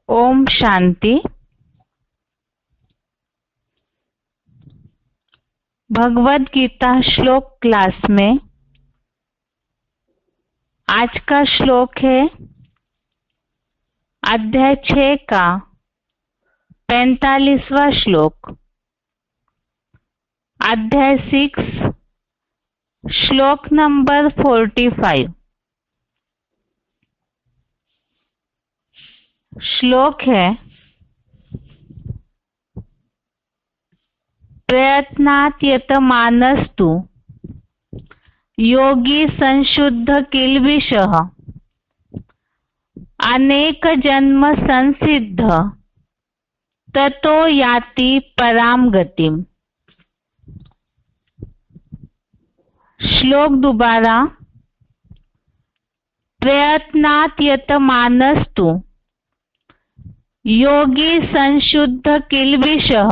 ओम शांति। भगवद गीता श्लोक क्लास में आज का श्लोक है अध्याय 6 का 45वां श्लोक। अध्याय 6 श्लोक नंबर 45। श्लोक है प्रयत्नात् यतमानस्तु योगी संशुद्ध किल्बिषः अनेक जन्म संसिद्ध ततो याति परां गतिम्। श्लोक दोबारा। प्रयत्नात् यतमानस्तु योगी संशुद्ध किल्बिषः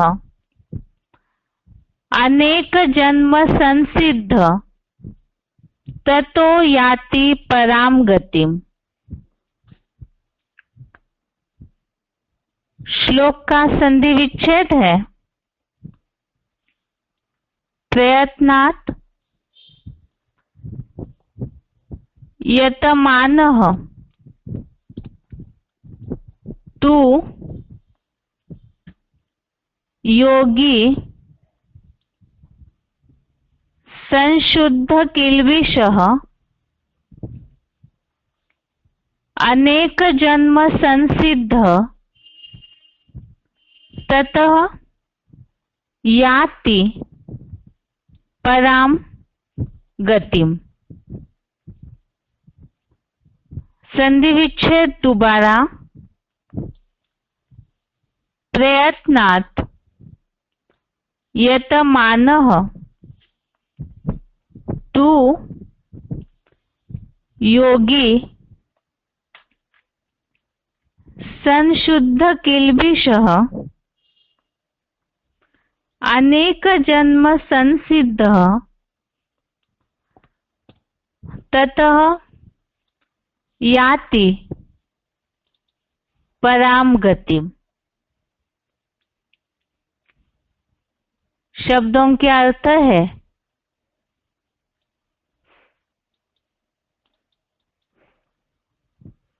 अनेक जन्म संसिद्ध ततो याति परां गतिम्। श्लोक का संधि विच्छेद है प्रयत्नात् यतमानः तु योगी संशुद्ध किल्बिषः अनेक जन्म संसिद्ध ततः याति परां गतिम्। संधि विच्छेद दोबारा। प्रयत्नात् यतमानः तु योगी संशुद्ध किल्बिषः अनेक जन्म संसिद्ध ततः याति परां गतिम्। शब्दों के अर्थ है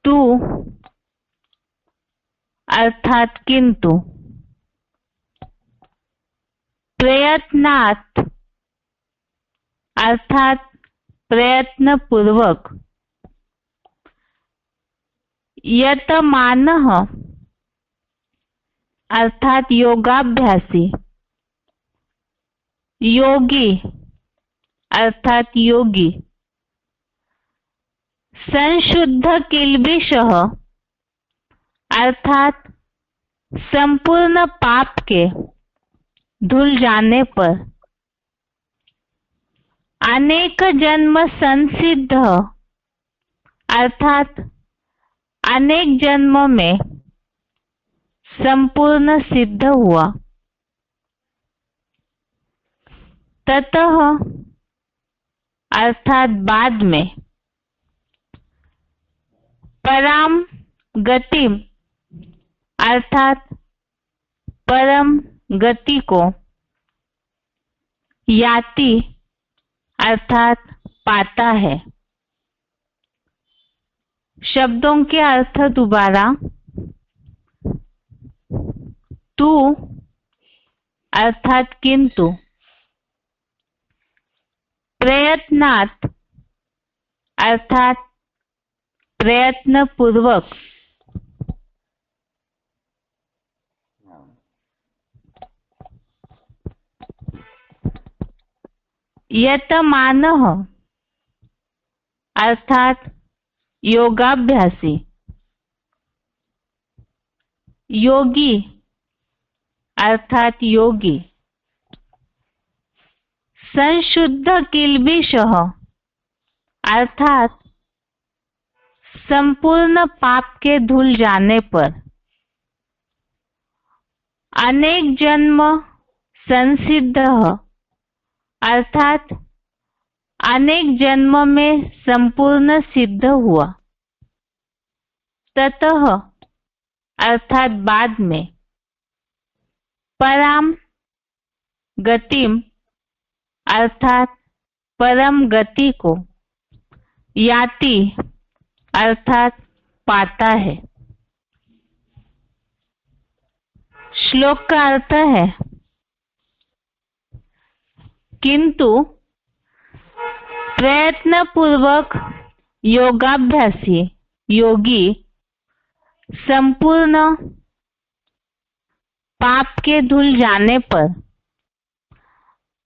तू अर्थात किंतु, प्रयत्नात् अर्थात प्रयत्न पूर्वक, यतमानः अर्थात योगाभ्यासी, योगी अर्थात योगी, संशुद्ध किल्बिषः अर्थात संपूर्ण पाप के धुल जाने पर, अनेक जन्म संसिद्ध अर्थात अनेक जन्म में संपूर्ण सिद्ध हुआ, ततः अर्थात बाद में, परां गतिम् अर्थात परम गति को, याति अर्थात पाता है। शब्दों के अर्थ दोबारा। तू अर्थात किंतु, प्रयत्नात् अर्थात प्रयत्न पूर्वक, यतमानः अर्थात योगाभ्यासी, योगी अर्थात योगी, संशुद्ध किल्बिषः अर्थात संपूर्ण पाप के धुल जाने पर, अनेक जन्म संसिद्ध अर्थात अनेक जन्म में संपूर्ण सिद्ध हुआ, ततः अर्थात बाद में, पराम गतिम अर्थात परम गति को, याति अर्थात पाता है। श्लोक का अर्थ है, किंतु प्रयत्न पूर्वक योगाभ्यासी योगी संपूर्ण पाप के धुल जाने पर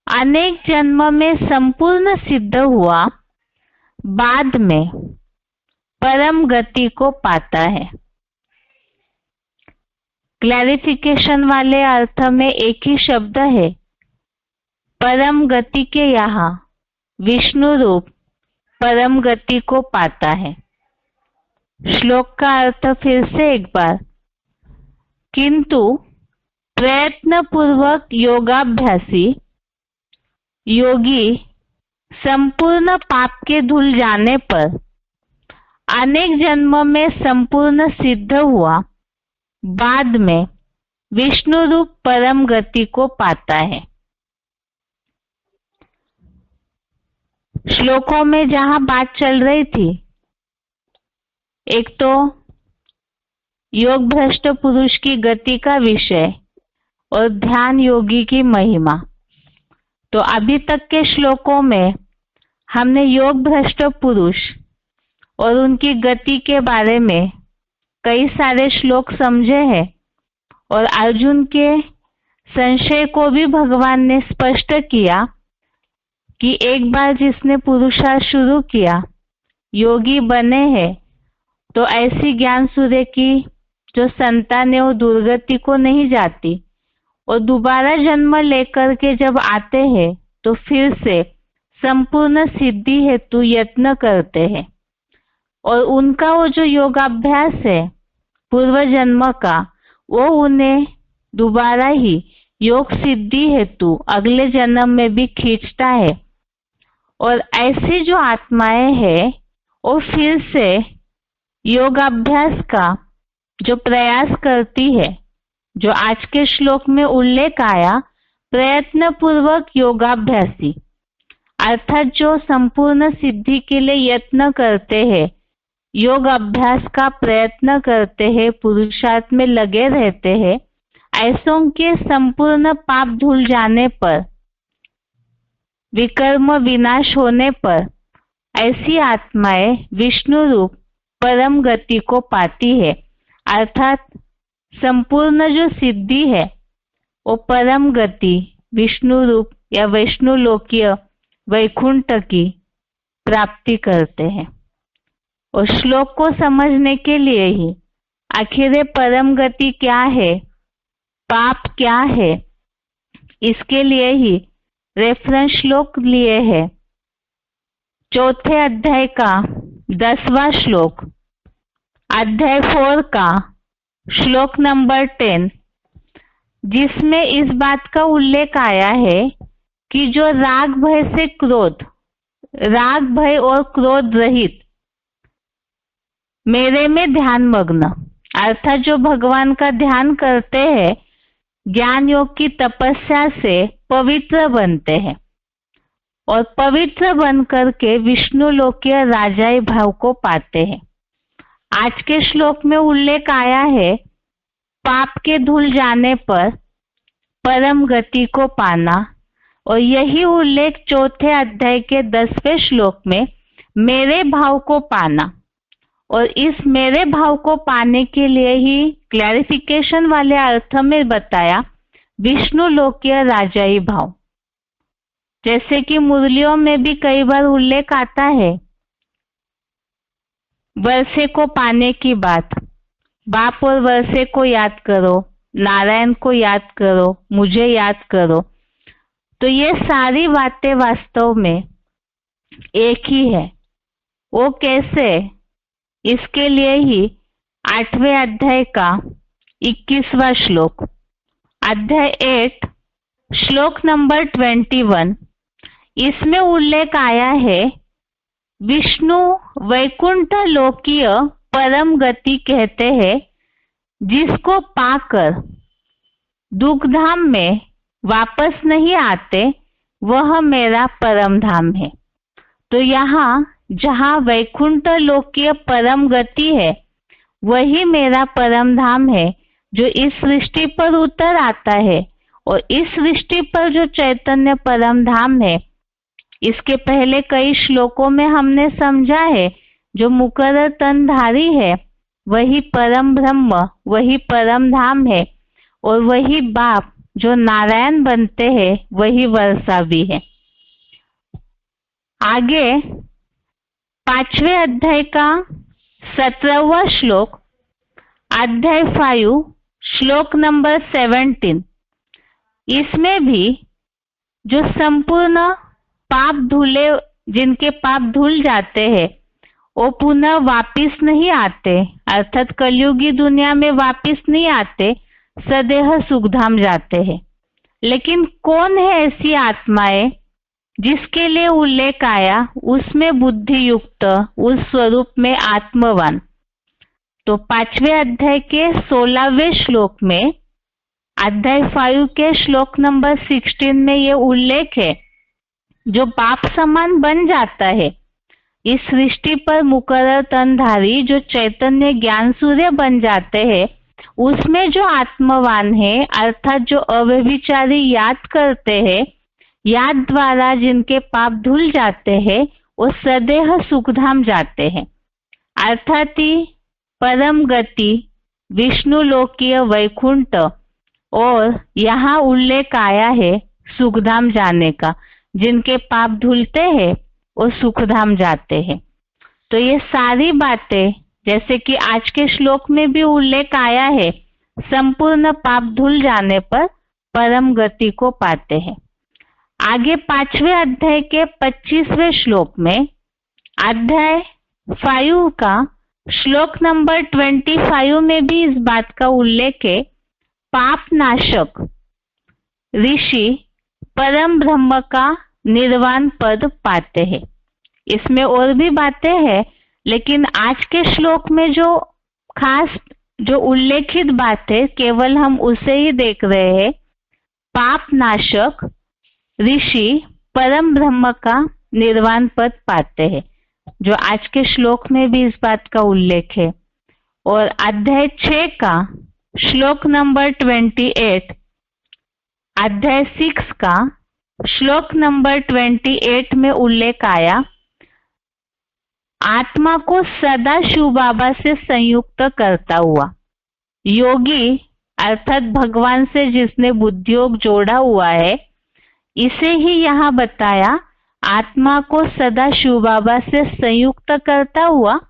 अनेक जन्म में संपूर्ण सिद्ध हुआ बाद में परम गति को पाता है। क्लैरिफिकेशन वाले अर्थ में एक ही शब्द है। परम गति के यहाँ विष्णु रूप परम गति को पाता है। श्लोक का अर्थ फिर से एक बार, किंतु प्रयत्न पूर्वक योगाभ्यासी योगी संपूर्ण पाप के धुल जाने पर अनेक जन्म में संपूर्ण सिद्ध हुआ बाद में विष्णु रूप परम गति को पाता है। श्लोकों में जहां बात चल रही थी, एक तो योग भ्रष्ट पुरुष की गति का विषय और ध्यान योगी की महिमा। तो अभी तक के श्लोकों में हमने योग भ्रष्ट पुरुष और उनकी गति के बारे में कई सारे श्लोक समझे हैं और अर्जुन के संशय को भी भगवान ने स्पष्ट किया कि एक बार जिसने पुरुषार्थ शुरू किया, योगी बने हैं, तो ऐसी ज्ञान सूर्य की जो संतान है वो दुर्गति को नहीं जाती और दोबारा जन्म लेकर के जब आते हैं तो फिर से संपूर्ण सिद्धि हेतु यत्न करते हैं और उनका वो जो योगाभ्यास है पूर्व जन्म का, वो उन्हें दोबारा ही योग सिद्धि हेतु अगले जन्म में भी खींचता है। और ऐसी जो आत्माएं हैं वो फिर से योगाभ्यास का जो प्रयास करती है, जो आज के श्लोक में उल्लेख आया, प्रयत्न पूर्वक योगाभ्यासी अर्थात जो संपूर्ण सिद्धि के लिए यत्न करते हैं, योग अभ्यास का प्रयत्न करते हैं, पुरुषार्थ में लगे रहते हैं, ऐसों के संपूर्ण पाप धुल जाने पर, विकर्म विनाश होने पर ऐसी आत्माएं विष्णु रूप परम गति को पाती है। अर्थात संपूर्ण जो सिद्धि है वो परम गति विष्णु रूप या वैष्णु लोकीय वैकुंठ की प्राप्ति करते हैं। और श्लोक को समझने के लिए ही आखिर परम गति क्या है, पाप क्या है, इसके लिए ही रेफरेंस श्लोक लिए है। चौथे अध्याय का 10वां श्लोक, अध्याय 4 का श्लोक नंबर 10, जिसमें इस बात का उल्लेख आया है कि जो राग भय से क्रोध, राग भय और क्रोध रहित मेरे में ध्यान मग्न, अर्थात जो भगवान का ध्यान करते हैं, ज्ञान योग की तपस्या से पवित्र बनते हैं और पवित्र बन करके विष्णु लोकीय राजाई भाव को पाते हैं। आज के श्लोक में उल्लेख आया है पाप के धुल जाने पर परम गति को पाना, और यही उल्लेख चौथे अध्याय के 10वें श्लोक में मेरे भाव को पाना, और इस मेरे भाव को पाने के लिए ही क्लैरिफिकेशन वाले अर्थ में बताया विष्णु लोकीय राजाई भाव। जैसे कि मुरलियों में भी कई बार उल्लेख आता है वर्षे को पाने की बात, बाप और वर्षे को याद करो, नारायण को याद करो, मुझे याद करो। तो ये सारी बातें वास्तव में एक ही है। वो कैसे? इसके लिए ही 8वें अध्याय का 21वां श्लोक, अध्याय 8 श्लोक नंबर 21, इसमें उल्लेख आया है विष्णु वैकुंठ लोकीय परम गति कहते हैं जिसको पाकर दुखधाम में वापस नहीं आते वह मेरा परम धाम है। तो यहाँ जहाँ वैकुंठ लोकीय परम गति है वही मेरा परम धाम है, जो इस सृष्टि पर उतर आता है। और इस सृष्टि पर जो चैतन्य परम धाम है, इसके पहले कई श्लोकों में हमने समझा है, जो मुकर्रर तनधारी है वही परम ब्रह्म, वही परम धाम है। और वही बाप जो नारायण बनते हैं वही वर्षा भी है। आगे 5वें अध्याय का 17वां श्लोक, अध्याय 5 श्लोक नंबर 17। इसमें भी जो संपूर्ण पाप धुले, जिनके पाप धुल जाते हैं वो पुनः वापिस नहीं आते, अर्थात कलयुगी दुनिया में वापिस नहीं आते, सदैव सुखधाम जाते हैं। लेकिन कौन है ऐसी आत्माएं जिसके लिए उल्लेख आया उसमें बुद्धि युक्त, उस स्वरूप में आत्मवान। तो 5वें अध्याय के 16वें श्लोक में, अध्याय 5 के श्लोक नंबर 16 में ये उल्लेख है, जो बाप समान बन जाता है इस सृष्टि पर मुकर्रर तनधारी, जो चैतन्य ज्ञान सूर्य बन जाते हैं, उसमें जो आत्मवान है, अर्थात जो अव्यभिचारी याद करते हैं, याद द्वारा जिनके पाप धुल जाते हैं, वो सदैव सुखधाम जाते हैं। अर्थात ही परम गति विष्णु लोकीय वैकुंठ, और यहाँ उल्लेख आया है सुखधाम जाने का। जिनके पाप धुलते हैं वो सुखधाम जाते हैं। तो ये सारी बातें, जैसे कि आज के श्लोक में भी उल्लेख आया है, संपूर्ण पाप धुल जाने पर परम गति को पाते हैं। आगे 5वें अध्याय के 25वें श्लोक में, अध्याय 5 का श्लोक नंबर 25 में भी इस बात का उल्लेख है। पाप नाशक ऋषि परम ब्रह्म का निर्वाण पद पाते हैं। इसमें और भी बातें हैं, लेकिन आज के श्लोक में जो खास जो उल्लेखित बात है केवल हम उसे ही देख रहे हैं। पाप नाशक ऋषि परम ब्रह्म का निर्वाण पद पाते हैं, जो आज के श्लोक में भी इस बात का उल्लेख है। और अध्याय 6 का श्लोक नंबर 28, अध्याय 6 का श्लोक नंबर 28 में उल्लेख आया, आत्मा को सदा शिव बाबा से संयुक्त करता हुआ योगी, अर्थात भगवान से जिसने बुद्धियोग जोड़ा हुआ है, इसे ही यहाँ बताया। आत्मा को सदा शिव बाबा से संयुक्त करता हुआ,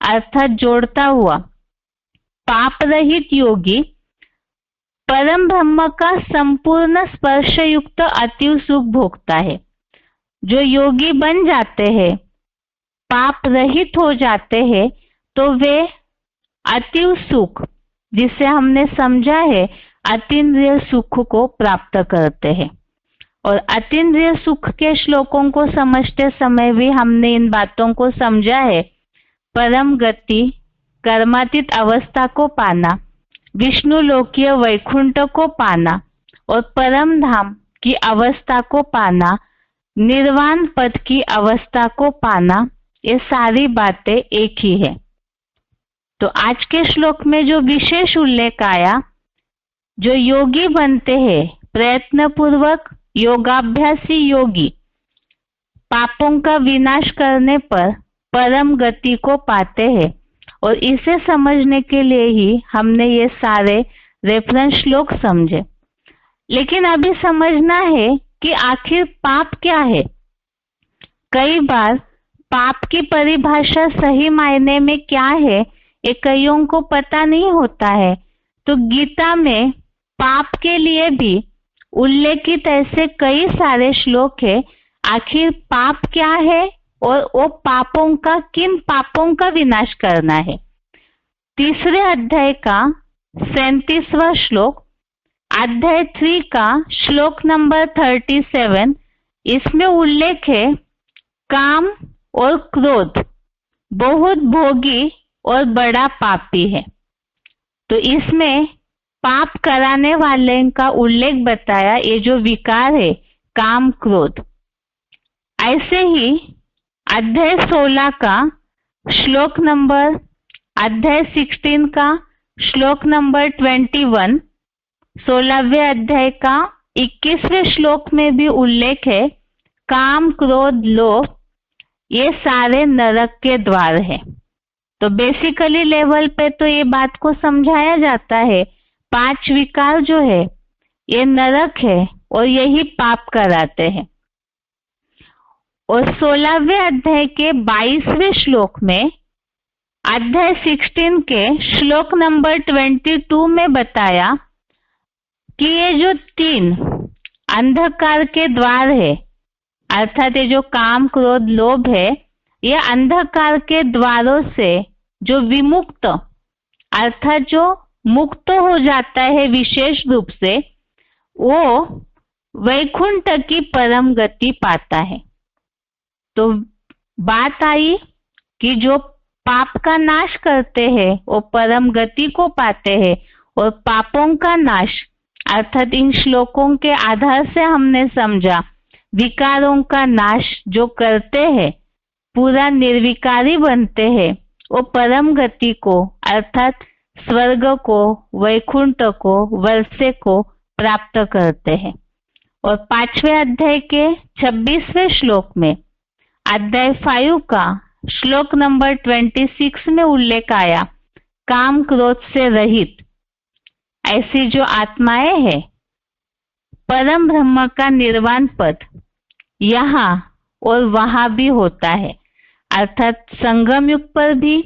अर्थात जोड़ता हुआ पाप रहित योगी परम ब्रह्म का संपूर्ण स्पर्श युक्त अतीव सुख भोगता है। जो योगी बन जाते हैं, पाप रहित हो जाते हैं, तो वे अतीव सुख, जिसे हमने समझा है अतीन्द्रिय सुख को प्राप्त करते हैं। और अतीन्द्रिय सुख के श्लोकों को समझते समय भी हमने इन बातों को समझा है। परम गति, कर्मातीत अवस्था को पाना, विष्णु लोकीय वैकुंठ को पाना और परम धाम की अवस्था को पाना, निर्वाण पद की अवस्था को पाना, ये सारी बातें एक ही है। तो आज के श्लोक में जो विशेष उल्लेख आया, जो योगी बनते हैं, प्रयत्न पूर्वक योगाभ्यासी योगी पापों का विनाश करने पर परम गति को पाते हैं। और इसे समझने के लिए ही हमने ये सारे रेफरेंस श्लोक समझे। लेकिन अभी समझना है कि आखिर पाप क्या है। कई बार पाप की परिभाषा सही मायने में क्या है ये कईयों को पता नहीं होता है। तो गीता में पाप के लिए भी उल्लेखित ऐसे कई सारे श्लोक है। आखिर पाप क्या है और वो पापों का, किन पापों का विनाश करना है। 3 अध्याय का 37वां श्लोक, अध्याय 3 का श्लोक नंबर 37, इसमें उल्लेख है, काम और क्रोध बहुत भोगी और बड़ा पापी है। तो इसमें पाप कराने वाले का उल्लेख बताया, ये जो विकार है काम क्रोध। ऐसे ही अध्याय 16 का श्लोक नंबर, अध्याय 16 का श्लोक नंबर 21, 16वें अध्याय का 21वें श्लोक में भी उल्लेख है, काम क्रोध लोभ ये सारे नरक के द्वार है। तो बेसिकली लेवल पे तो ये बात को समझाया जाता है, 5 विकार जो है ये नरक है और यही पाप कराते हैं। और 16वें अध्याय के 22वें श्लोक में, अध्याय 16 के श्लोक नंबर 22 में बताया कि ये जो 3 अंधकार के द्वार है, अर्थात ये जो काम क्रोध लोभ है, ये अंधकार के द्वारों से जो विमुक्त अर्थात जो मुक्त हो जाता है विशेष रूप से, वो वैकुंठ की परम गति पाता है। तो बात आई कि जो पाप का नाश करते हैं वो परम गति को पाते हैं, और पापों का नाश अर्थात इन श्लोकों के आधार से हमने समझा विकारों का नाश जो करते हैं पूरा निर्विकारी बनते हैं, वो परम गति को अर्थात स्वर्ग को, वैकुंठ को, वर्षे को प्राप्त करते हैं। और 5वें अध्याय के 26वें श्लोक में, अध्याय 5 का श्लोक नंबर 26 में उल्लेख आया, काम क्रोध से रहित ऐसी जो आत्माएं हैं, परम ब्रह्म का निर्वाण पद यहाँ और वहां भी होता है, अर्थात संगम युग पर भी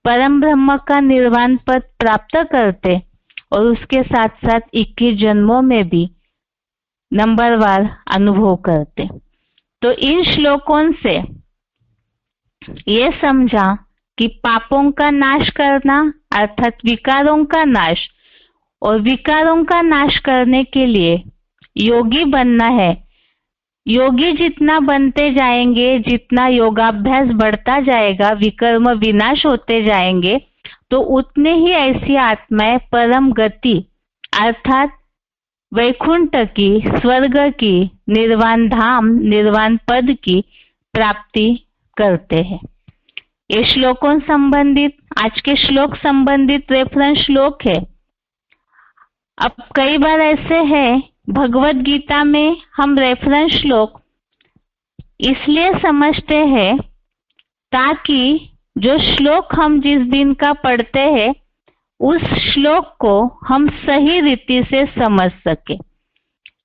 परम ब्रह्म का निर्वाण पद प्राप्त करते और उसके साथ साथ 21 जन्मों में भी नंबरवार अनुभव करते। तो इन श्लोकों से ये समझा कि पापों का नाश करना अर्थात विकारों का नाश, और विकारों का नाश करने के लिए योगी बनना है। योगी जितना बनते जाएंगे, जितना योगाभ्यास बढ़ता जाएगा, विकर्म विनाश होते जाएंगे, तो उतने ही ऐसी आत्माएं परम गति अर्थात वैकुंठ की, स्वर्ग की, निर्वाण धाम, निर्वाण पद की प्राप्ति करते हैं। ये श्लोकों संबंधित, आज के श्लोक संबंधित रेफरेंस श्लोक है। अब कई बार ऐसे है भगवत गीता में हम रेफरेंस श्लोक इसलिए समझते हैं ताकि जो श्लोक हम जिस दिन का पढ़ते हैं उस श्लोक को हम सही रीति से समझ सके।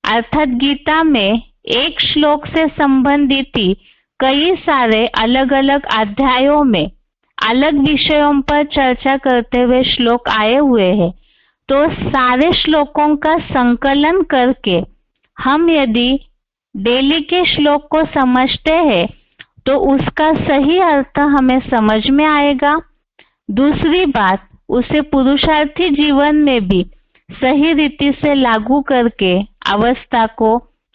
अर्थात गीता में एक श्लोक से संबंधित ही कई सारे अलग अलग अध्यायों में अलग विषयों पर चर्चा करते हुए श्लोक आए हुए हैं। तो सारे श्लोकों का संकलन करके हम यदि डेली के श्लोक को समझते हैं तो उसका सही अर्थ हमें समझ में आएगा। दूसरी बात, उसे पुरुषार्थी जीवन में भी सही रीति से लागू करके अवस्था को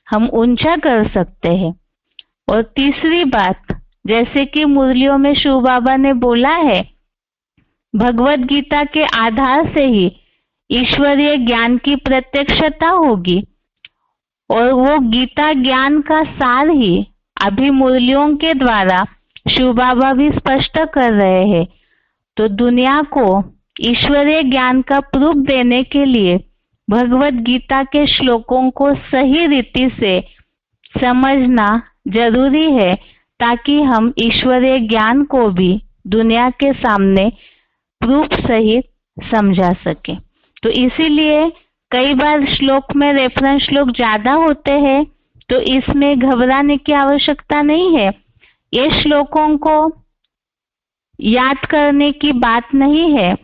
हम ऊंचा कर सकते हैं। और तीसरी बात, जैसे कि मुरलियों में शिव बाबा ने बोला है, भगवत गीता के आधार से ही ईश्वरीय ज्ञान की प्रत्यक्षता होगी, और वो गीता ज्ञान का सार ही अभी मुरलियों के द्वारा शिव बाबा भी स्पष्ट कर रहे हैं। तो दुनिया को ईश्वरीय ज्ञान का प्रूफ देने के लिए भगवत गीता के श्लोकों को सही रीति से समझना जरूरी है, ताकि हम ईश्वरीय ज्ञान को भी दुनिया के सामने प्रूफ सहित समझा सके। तो इसीलिए कई बार श्लोक में रेफरेंस श्लोक ज्यादा होते हैं, तो इसमें घबराने की आवश्यकता नहीं है। ये श्लोकों को याद करने की बात नहीं है।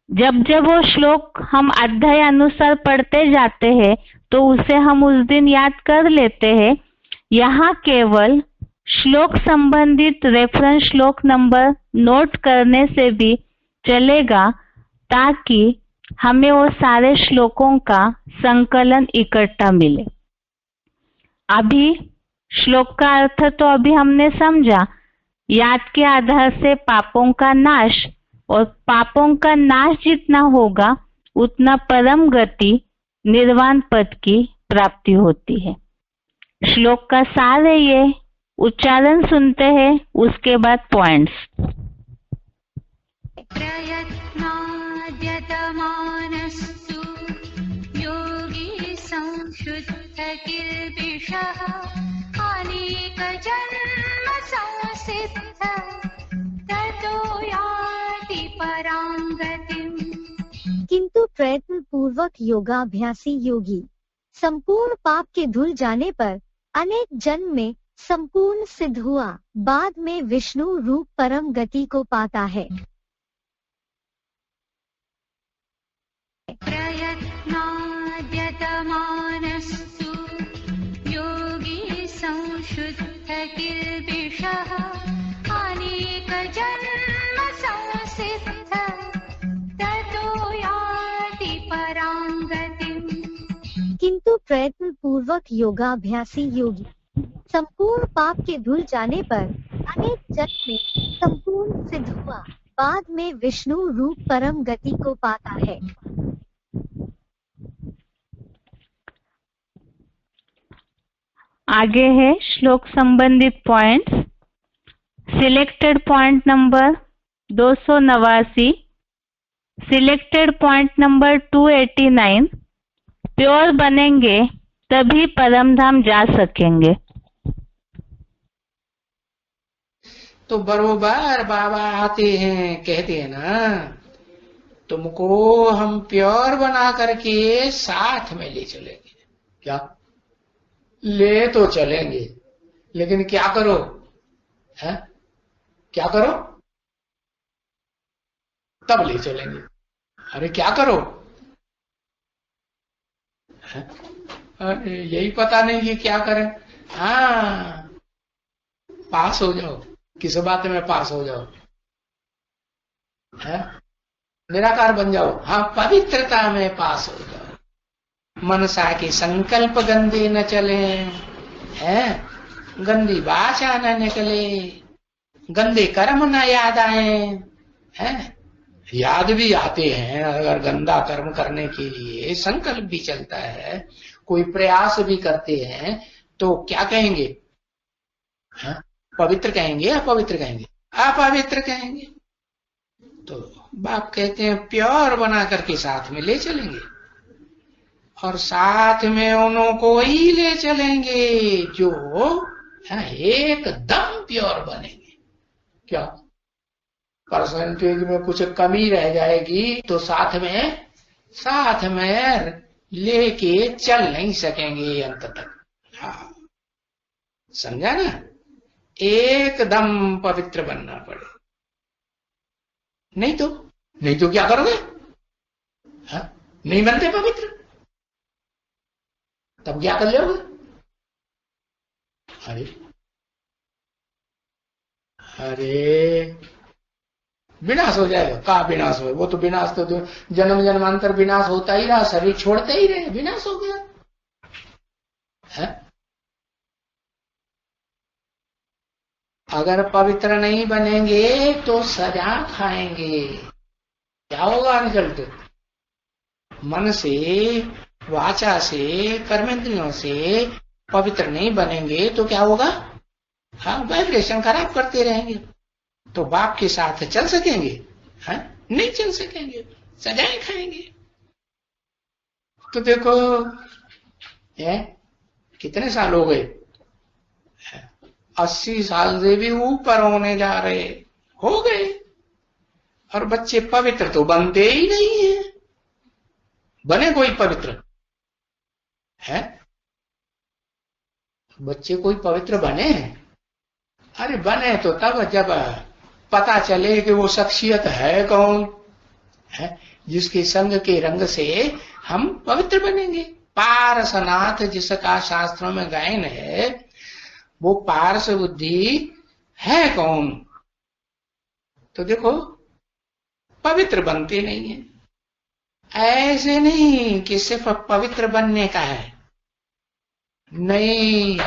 जब जब वो श्लोक हम अध्याय अनुसार पढ़ते जाते हैं तो उसे हम उस दिन याद कर लेते हैं। यहाँ केवल श्लोक संबंधित रेफरेंस श्लोक नंबर नोट करने से भी चलेगा, ताकि हमें वो सारे श्लोकों का संकलन इकट्ठा मिले। अभी श्लोक का अर्थ तो अभी हमने समझा, याद के आधार से पापों का नाश, और पापों का नाश जितना होगा उतना परम गति निर्वाण पद की प्राप्ति होती है। श्लोक का सार है ये। उच्चारण सुनते हैं, उसके बाद पॉइंट्स। प्रयत्नाद्यतमानस्तु योगी संशुद्ध किल्बिषः अनेकजन्म संसिद्ध ततो याति परां गतिम्। किंतु प्रयत्न पूर्वक योगाभ्यासी योगी संपूर्ण पाप के धुल जाने पर अनेक जन्म में संपूर्ण सिद्ध हुआ बाद में विष्णु रूप परम गति को पाता है। प्रयत्नाद्यतमानस्तु योगी संशुद्ध किल्बिषः अनेकजन्म संसिद्ध ततो याति परां गतिम्। किंतु प्रयत्न पूर्वक योगाभ्यासी योगी संपूर्ण पाप के धुल जाने पर अनेक जन्म में संपूर्ण सिद्ध हुआ बाद में विष्णु रूप परम गति को पाता है। आगे है श्लोक संबंधित points. Selected point number 289, selected point number 289। Pure बनेंगे तभी परमधाम जा सकेंगे। तो बरोबर बाबा आते हैं, कहते हैं ना, तुमको हम प्योर बना करके साथ में ले चलेंगे। क्या ले तो चलेंगे, लेकिन क्या करो है? क्या करो तब ले चलेंगे। अरे क्या करो है? अरे यही पता नहीं कि क्या करें। हाँ, पास हो जाओ, किस बात में पास हो जाओ है? निराकार बन जाओ। हाँ, पवित्रता में पास हो जाओ। मनसा के संकल्प गंदे न चले हैं, गंदी भाषा न निकले, गंदे कर्म न याद आए हैं। याद भी आते हैं, अगर गंदा कर्म करने के लिए संकल्प भी चलता है, कोई प्रयास भी करते हैं, तो क्या कहेंगे है? पवित्र कहेंगे, अपवित्र कहेंगे? अपवित्र कहेंगे। तो बाप कहते हैं प्योर बना करके साथ में ले चलेंगे, और साथ में उन्हों को ही ले चलेंगे जो एकदम प्योर बनेंगे। क्या परसेंटेज में कुछ कमी रह जाएगी तो साथ में लेके चल नहीं सकेंगे अंत तक। हाँ, समझा ना? एकदम पवित्र बनना पड़े, नहीं तो क्या करोगे? हाँ? नहीं बनते पवित्र, तब क्या कर लोगे? अरे विनाश हो जाएगा। कहा विनाश हो? वो तो विनाश तो जन्म जन्मांतर विनाश होता ही रहा, शरीर छोड़ते ही रहे, विनाश हो गया है? अगर पवित्र नहीं बनेंगे तो सजा खाएंगे। क्या होगा रिजल्ट? मन से, वाचा से, कर्मेंद्रियों से पवित्र नहीं बनेंगे तो क्या होगा? हाँ, वाइब्रेशन खराब करते रहेंगे। तो बाप के साथ चल सकेंगे? हाँ? नहीं चल सकेंगे, सजाएं खाएंगे। तो देखो कितने साल हो गए? 80 साल से भी ऊपर होने जा रहे हो गए, और बच्चे पवित्र तो बनते ही नहीं है। बने कोई पवित्र है? बच्चे कोई पवित्र बने? अरे बने तो तब जब पता चले कि वो शख्सियत है कौन है, जिसके संग के रंग से हम पवित्र बनेंगे। पारसनाथ जिसका शास्त्रों में गायन है, वो पारस बुद्धि है कौन? तो देखो पवित्र बनते नहीं है। ऐसे नहीं कि सिर्फ पवित्र बनने का है। नहीं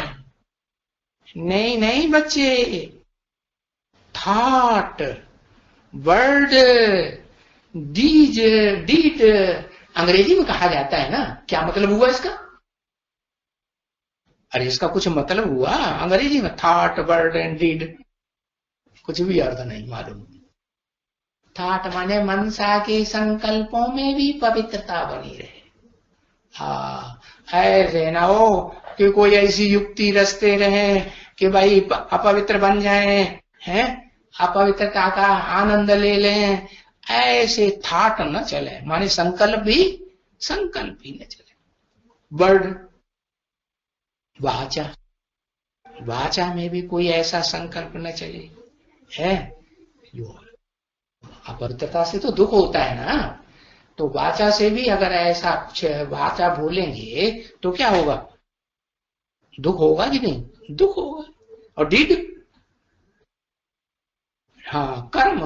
नहीं नहीं बच्चे, थॉट, वर्ड, डीड, अंग्रेजी में कहा जाता है ना, क्या मतलब हुआ इसका? अरे इसका कुछ मतलब हुआ अंग्रेजी में, थॉट वर्ड एंड डीड, कुछ भी अर्थ नहीं मालूम। थॉट माने मनसा के संकल्पों में भी पवित्रता बनी रहे। हाँ, ऐसे ना हो कि कोई ऐसी युक्ति रचते रहे कि भाई अपवित्र बन जाए, हैं, अपवित्रता का आनंद ले लें, ऐसे थॉट न चले, माने संकल्प भी न चले। वर्ड, वाचा में भी कोई ऐसा संकल्प न चले, है जो अपवित्रता से तो दुख होता है ना, तो वाचा से भी अगर ऐसा कुछ वाचा बोलेंगे तो क्या होगा? दुख होगा कि नहीं? दुख होगा। और डीड, हाँ, कर्म,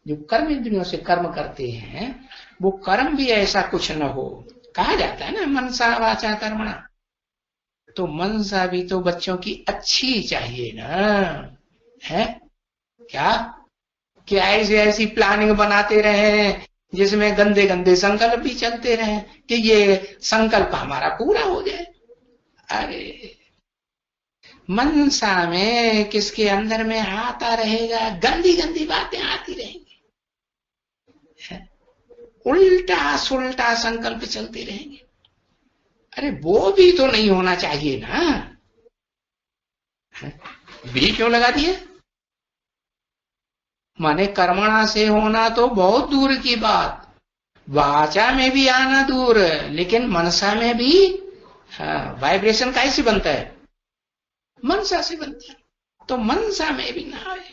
जो कर्म इंद्रियों से कर्म करते हैं वो कर्म भी ऐसा कुछ न हो। कहा जाता है ना मनसा वाचा कर्मणा, तो मनसा भी तो बच्चों की अच्छी चाहिए ना, है क्या? क्या ऐसी प्लानिंग बनाते रहे जिसमें गंदे गंदे संकल्प भी चलते रहे कि ये संकल्प हमारा पूरा हो जाए। अरे मनसा में किसके अंदर में आता रहेगा, गंदी गंदी बातें आती रहेंगी, उल्टा सुल्टा संकल्प चलते रहेंगे। अरे वो भी तो नहीं होना चाहिए ना, भी क्यों लगा दिए? माने कर्मणा से होना तो बहुत दूर की बात, वाचा में भी आना दूर, लेकिन मनसा में भी, हाँ, वाइब्रेशन कैसे बनता है? मनसा से बनता है। तो मनसा में भी ना आए,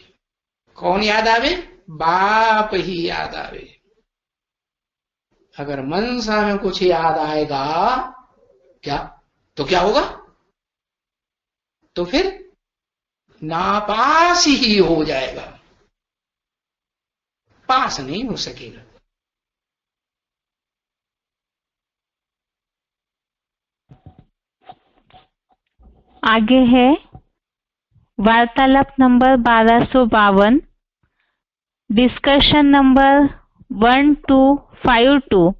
कौन याद आवे? बाप ही याद आवे। अगर मनसा में कुछ याद आएगा क्या, तो क्या होगा? तो फिर नापास ही हो जाएगा, पास नहीं हो सकेगा। आगे है वार्तालाप नंबर 1252, डिस्कशन नंबर 1252,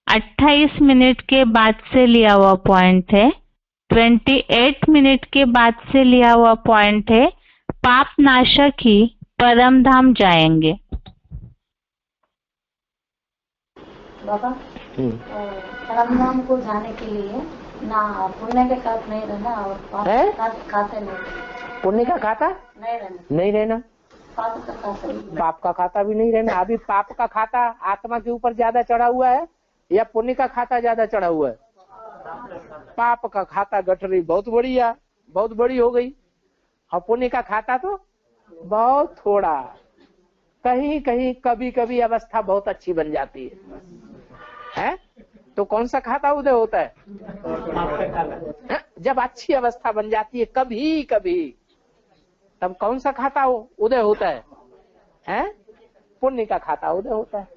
28 मिनट के बाद से लिया हुआ पॉइंट है, 28 मिनट के बाद से लिया हुआ पॉइंट है, पाप नाशक ही परम धाम जाएंगे। बाबा, परम धाम को जाने के लिए ना पुण्य के खाते नहीं रहना और पाप का खाते नहीं, पुण्य का खाता नहीं रहना, पाप का खाता, पाप का खाता भी नहीं रहना। अभी पाप का खाता आत्मा के ऊपर ज्यादा चढ़ा हुआ है या पुण्य का खाता ज्यादा चढ़ा हुआ है? पाप का खाता गठरी बहुत बड़ी हो गई, और पुण्य का खाता तो बहुत थोड़ा, कहीं कहीं कभी कभी अवस्था बहुत अच्छी बन जाती है? तो कौन सा खाता उदय होता है? जब अच्छी अवस्था बन जाती है कभी कभी, तब कौन सा खाता उदय होता है? पुण्य का खाता उदय होता है।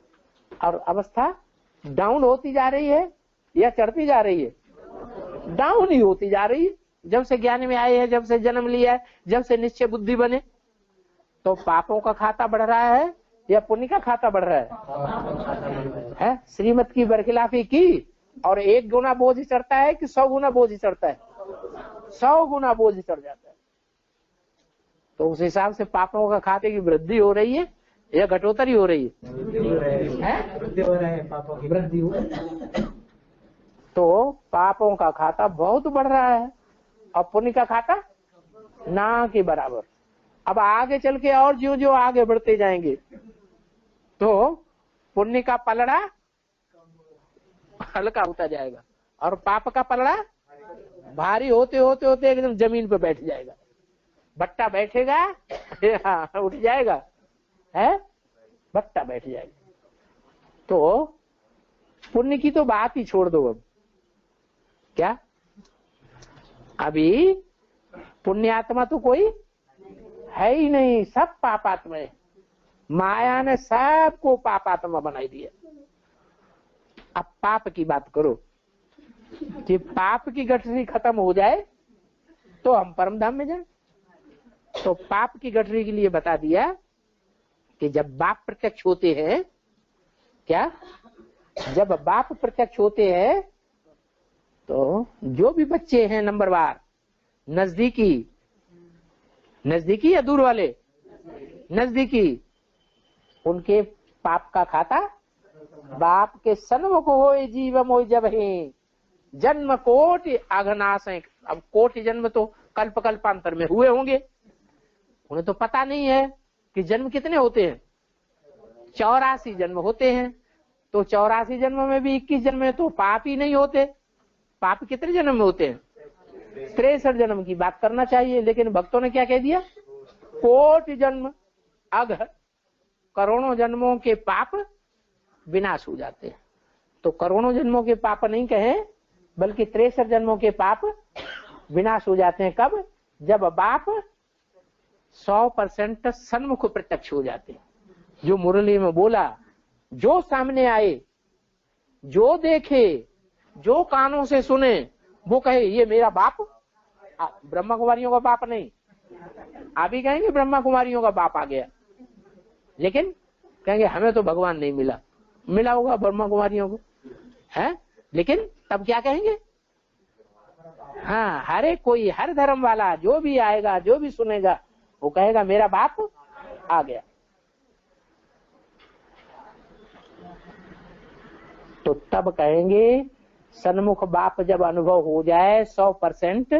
और अवस्था डाउन होती जा रही है या चढ़ती जा रही है? डाउन ही होती जा रही है। जब से ज्ञान में आए हैं, जब से जन्म लिया है, जब से निश्चय बुद्धि बने, तो पापों का खाता बढ़ रहा है या पुण्य का खाता बढ़ रहा है? श्रीमत की बरखिलाफी की और 1 गुना बोझ चढ़ता है कि 100 गुना बोझ चढ़ता है? 100 गुना बोझ चढ़ जाता है। तो उस हिसाब से पापों का खाते की वृद्धि हो रही है या घटोतरी हो रही है? वृद्धि हो रहा है, पापों की वृद्धि हो रही है। तो पापों का खाता बहुत बढ़ रहा है और पुण्य का खाता ना के बराबर। अब आगे चल के और जो जो आगे बढ़ते जाएंगे तो पुण्य का पलड़ा हल्का होता जाएगा और पाप का पलड़ा भारी होते होते होते एकदम जमीन पे बैठ जाएगा। बट्टा बैठेगा उठ जाएगा, है बट्टा बैठ जाएगा। तो पुण्य की तो बात ही छोड़ दो। अब क्या अभी पुण्यात्मा तो कोई है ही नहीं, सब पापात्मा है। माया ने सबको पापात्मा बनाई दिया। अब पाप की बात करो कि पाप की गठरी खत्म हो जाए तो हम परम धाम में जाए। तो पाप की गठरी के लिए बता दिया कि जब बाप प्रत्यक्ष होते हैं क्या, जब बाप प्रत्यक्ष होते हैं तो जो भी बच्चे हैं नंबर वार, नजदीकी या दूर वाले, नजदीकी, उनके पाप का खाता बाप के सन्मुख होए जीवम होए जब है जन्म कोटि अघनाश। अब कोटि जन्म तो कल्प कल्पांतर में हुए होंगे, उन्हें तो पता नहीं है कि जन्म कितने होते हैं। 84 जन्म होते हैं, तो 84 जन्म में भी 21 जन्म में तो पाप ही नहीं होते। पाप कितने जन्म में होते हैं? 63 जन्म की बात करना चाहिए, लेकिन भक्तों ने क्या कह दिया? कोटि जन्म अघ, करोड़ों जन्मों के पाप विनाश हो जाते हैं। तो करोड़ों जन्मों के पाप नहीं कहे, बल्कि 63 जन्मों के पाप विनाश हो जाते हैं। कब? जब बाप 100% सन्मुख प्रत्यक्ष हो जाते हैं। जो मुरली में बोला, जो सामने आए, जो देखे, जो कानों से सुने, वो कहे ये मेरा बाप। ब्रह्मा कुमारियों का बाप नहीं, आप ही कहेंगे ब्रह्मा कुमारियों का बाप आ गया, लेकिन कहेंगे हमें तो भगवान नहीं मिला। मिला होगा ब्रह्मा कुमारियों को, है, लेकिन तब क्या कहेंगे? हाँ, हर धर्म वाला जो भी आएगा, जो भी सुनेगा, वो कहेगा मेरा बाप आ गया। तो तब कहेंगे सन्मुख बाप जब अनुभव हो जाए 100%,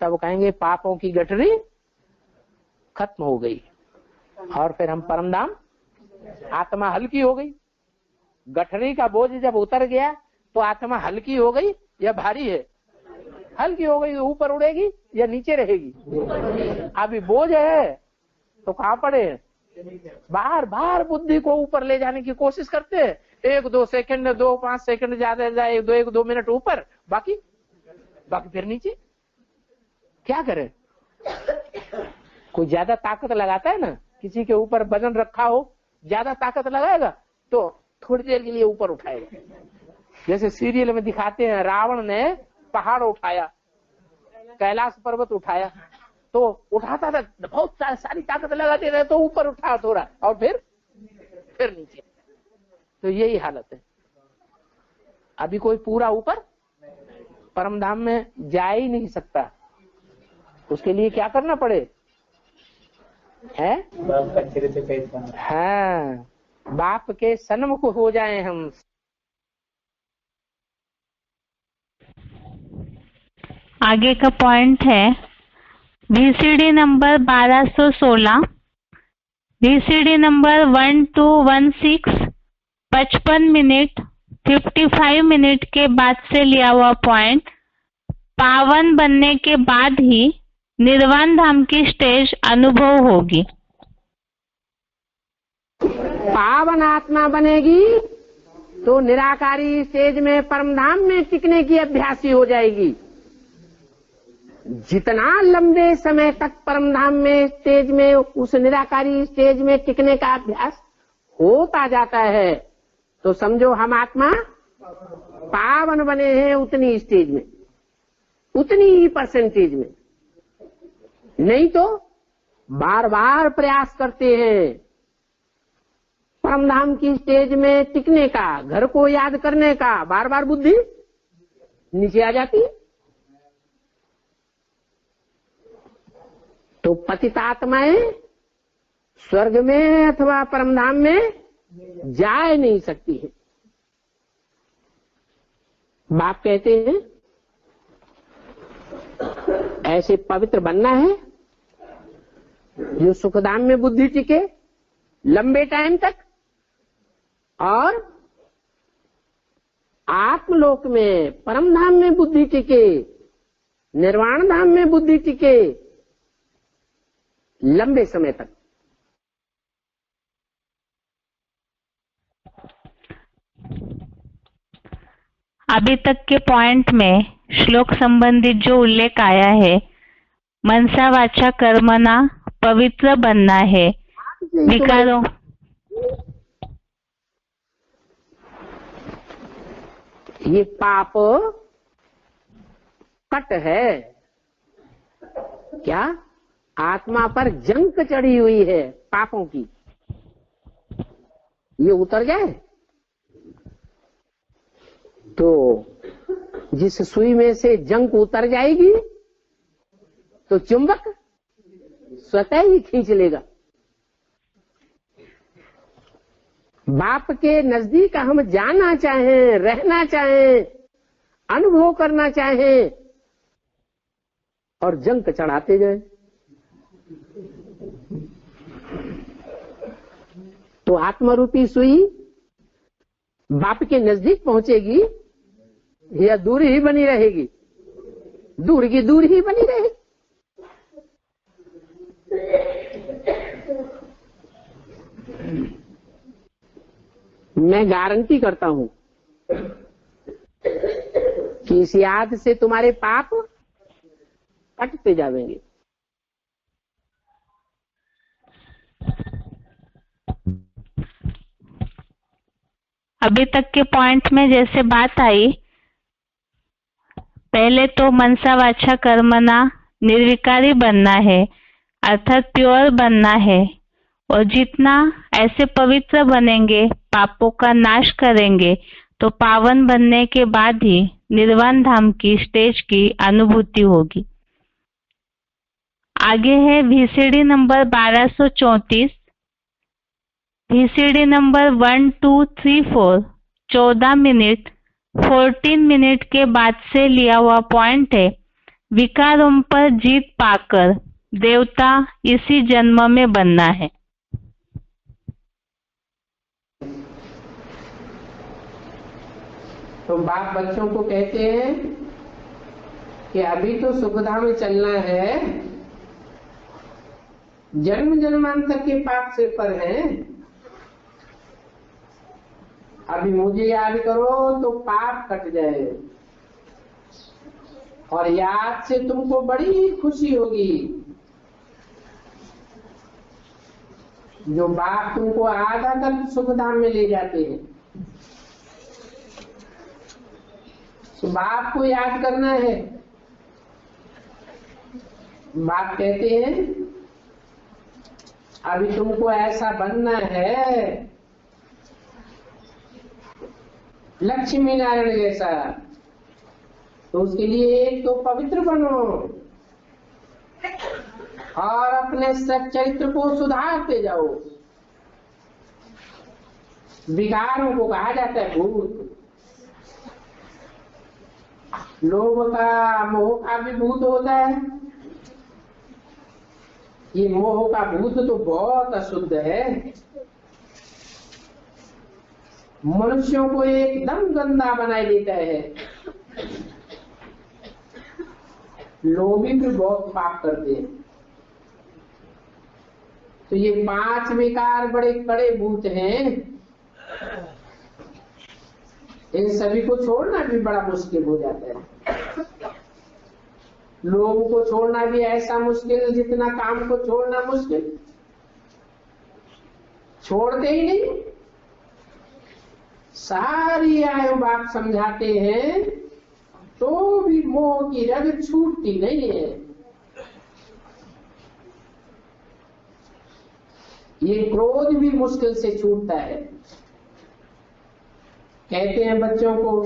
तब कहेंगे पापों की गठरी खत्म हो गई, और फिर हम परमधाम, आत्मा हल्की हो गई। गठरी का बोझ जब उतर गया तो आत्मा हल्की हो गई या भारी है? हल्की हो गई। ऊपर उड़ेगी या नीचे रहेगी? अभी बोझ है तो कहाँ पड़े? बार बार बुद्धि को ऊपर ले जाने की कोशिश करते हैं। 1-2 सेकंड, 2-5 सेकंड ज्यादा जाए, 1-2 मिनट ऊपर, बाकी फिर नीचे। क्या करे? कोई ज्यादा ताकत लगाता है ना, किसी के ऊपर वजन रखा हो, ज्यादा ताकत लगाएगा तो थोड़ी देर के लिए ऊपर उठाएगा। जैसे सीरियल में दिखाते हैं, रावण ने पहाड़ उठाया, कैलाश पर्वत उठाया, तो उठाता था, बहुत सारी ताकत लगाते रहे, तो ऊपर उठा थोड़ा और फिर नीचे। तो यही हालत है। अभी कोई पूरा ऊपर परमधाम में जा ही नहीं सकता। उसके लिए क्या करना पड़े? है हाँ, बाप के सन्मुख हो जाए हम। आगे का पॉइंट है VCD number 1216, VCD number 1216, 55 minute 55 minute के बाद से लिया हुआ पॉइंट। पावन बनने के बाद ही निर्वाण धाम की स्टेज अनुभव होगी। पावन आत्मा बनेगी तो निराकारी स्टेज में, परमधाम में टिकने की अभ्यासी हो जाएगी। जितना लंबे समय तक परमधाम में स्टेज में, उस निराकारी स्टेज में टिकने का अभ्यास होता जाता है, तो समझो हम आत्मा पावन बने हैं उतनी स्टेज में, उतनी ही परसेंटेज में। नहीं तो बार बार प्रयास करते हैं परमधाम की स्टेज में टिकने का, घर को याद करने का, बार बार बुद्धि नीचे आ जाती है। तो पतितात्माएं स्वर्ग में अथवा परमधाम में जा नहीं सकती है। बाप कहते हैं ऐसे पवित्र बनना है जो सुखधाम में बुद्धि टिके लंबे टाइम तक, और आत्मलोक में, परमधाम में बुद्धि टिके, निर्वाण धाम में बुद्धि टिके लंबे समय तक। अभी तक के पॉइंट में श्लोक संबंधित जो उल्लेख आया है, मनसा वाचा कर्मणा पवित्र बनना है, विकारों ये पाप कट है क्या? आत्मा पर जंक चढ़ी हुई है पापों की, ये उतर जाए तो जिस सुई में से जंक उतर जाएगी तो चुंबक स्वतः ही खींच लेगा। बाप के नजदीक हम जाना चाहें, रहना चाहें, अनुभव करना चाहें और जंक चढ़ाते जाए तो आत्मरूपी सुई बाप के नजदीक पहुंचेगी या दूर ही बनी रहेगी? दूर की दूर ही बनी रहेगी। मैं गारंटी करता हूं कि इस याद से तुम्हारे पाप कटते जाएंगे। अभी तक के पॉइंट में जैसे बात आई, पहले तो मनसा वाचा कर्मना निर्विकारी बनना है, अर्थात प्योर बनना है। और जितना ऐसे पवित्र बनेंगे, पापों का नाश करेंगे, तो पावन बनने के बाद ही निर्वाण धाम की स्टेज की अनुभूति होगी। आगे है VCD number 1234, VCD number 1, 2, 3, 4, 14 minute 14 minute के बाद से लिया हुआ पॉइंट है। विकारों पर जीत पाकर देवता इसी जन्म में बनना है। तो बाप बच्चों को कहते हैं कि अभी तो सुखधाम में चलना है, जन्म जन्मांतर के पाप सिर पर हैं, अभी मुझे याद करो तो पाप कट जाए और याद से तुमको बड़ी खुशी होगी। जो बाप तुमको आधा तक सुखधाम में ले जाते हैं, तो बाप को याद करना है। बाप कहते हैं अभी तुमको ऐसा बनना है लक्ष्मी नारायण जैसा, तो उसके लिए एक तो पवित्र बनो और अपने सच्चरित्र को सुधारते जाओ। विकारों को कहा जाता है भूत। लोभ का, मोह का भी भूत होता है। ये मोह का भूत तो बहुत अशुद्ध है, मनुष्यों को एकदम गंदा बनाए देता है। लोभी भी बहुत पाप करते हैं। तो ये 5 विकार बड़े कड़े भूत हैं, इन सभी को छोड़ना भी बड़ा मुश्किल हो जाता है। लोगों को छोड़ना भी ऐसा मुश्किल जितना काम को छोड़ना मुश्किल। छोड़ते ही नहीं, सारी आयु बाप समझाते हैं तो भी मोह की रग छूटती नहीं है। ये क्रोध भी मुश्किल से छूटता है। कहते हैं बच्चों को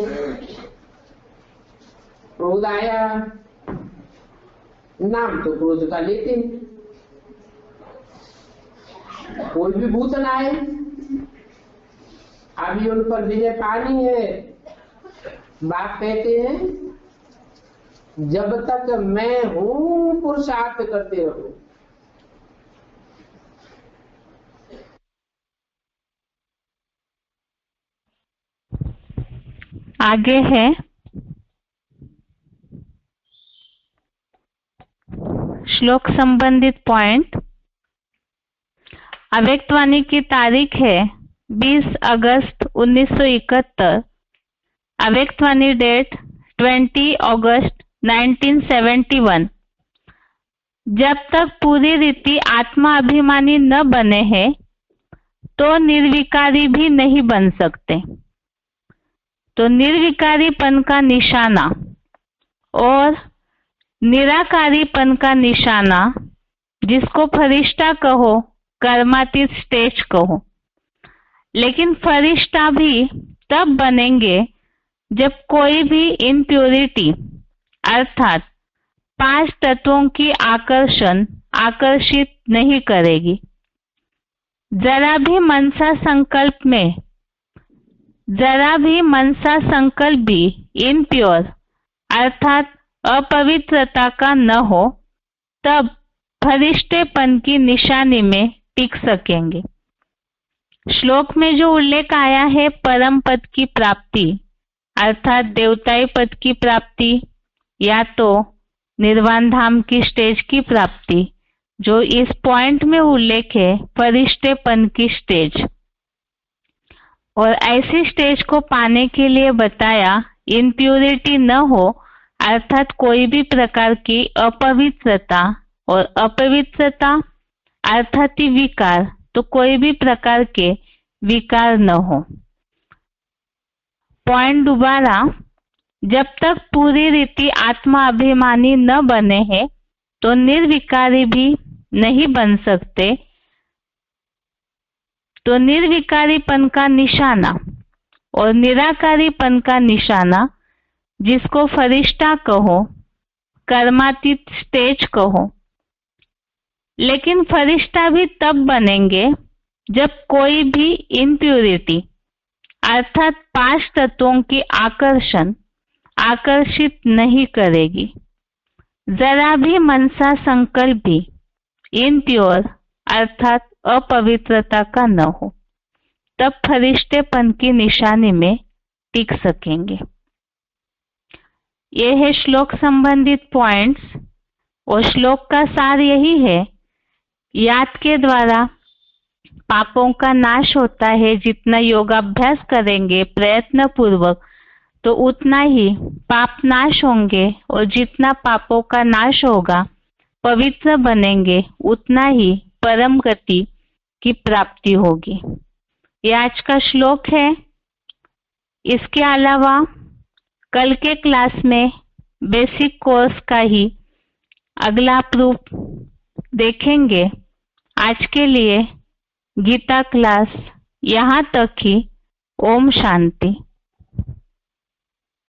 क्रोध आया, नाम तो क्रोध का लेते हैं। कोई भी भूत न आए, अभी उन पर विजय पानी है। बाप कहते हैं जब तक मैं हूं पुरुषार्थ करते रहो। आगे है श्लोक संबंधित पॉइंट। अव्यक्तवाणी की तारीख है 20 अगस्त 1971। अव्यक्तवाणी डेट 20 अगस्त 1971। जब तक पूरी रीति आत्मा अभिमानी न बने हैं तो निर्विकारी भी नहीं बन सकते। तो निर्विकारीपन का निशाना और निराकारीपन का निशाना, जिसको फरिश्ता कहो, कर्मातीत स्टेज कहो, लेकिन फरिश्ता भी तब बनेंगे जब कोई भी इम्प्योरिटी अर्थात 5 तत्वों की आकर्षित नहीं करेगी। जरा भी मनसा संकल्प भी इम्प्योर अर्थात अपवित्रता का न हो, तब फरिश्तेपन की निशानी में टिक सकेंगे। श्लोक में जो उल्लेख आया है परम पद की प्राप्ति अर्थात देवताई पद की प्राप्ति या तो निर्वाण धाम की स्टेज की प्राप्ति, जो इस पॉइंट में उल्लेख है फरिश्तेपन की स्टेज, और ऐसी स्टेज को पाने के लिए बताया इम्प्योरिटी न हो अर्थात कोई भी प्रकार की अपवित्रता, और अपवित्रता अर्थात विकार, तो कोई भी प्रकार के विकार न हो। पॉइंट दोबारा, जब तक पूरी रीति आत्मा अभिमानी न बने हैं तो निर्विकारी भी नहीं बन सकते। तो निर्विकारीपन का निशाना और निराकारीपन का निशाना, जिसको फरिश्ता कहो, कर्मातीत स्टेज कहो, लेकिन फरिश्ता भी तब बनेंगे जब कोई भी इम्प्योरिटी अर्थात 5 तत्वों की आकर्षित नहीं करेगी। जरा भी मनसा संकल्प भी इम्प्योर अर्थात अपवित्रता का न हो, तब फरिश्तेपन की निशानी में टिक सकेंगे। ये है श्लोक संबंधित पॉइंट्स, और श्लोक का सार यही है, याद के द्वारा पापों का नाश होता है। जितना योगाभ्यास करेंगे प्रयत्न पूर्वक तो उतना ही पाप नाश होंगे, और जितना पापों का नाश होगा पवित्र बनेंगे, उतना ही परम गति की प्राप्ति होगी। ये आज का श्लोक है। इसके अलावा कल के क्लास में बेसिक कोर्स का ही अगला प्रूफ देखेंगे। आज के लिए गीता क्लास यहाँ तक ही। ओम शांति।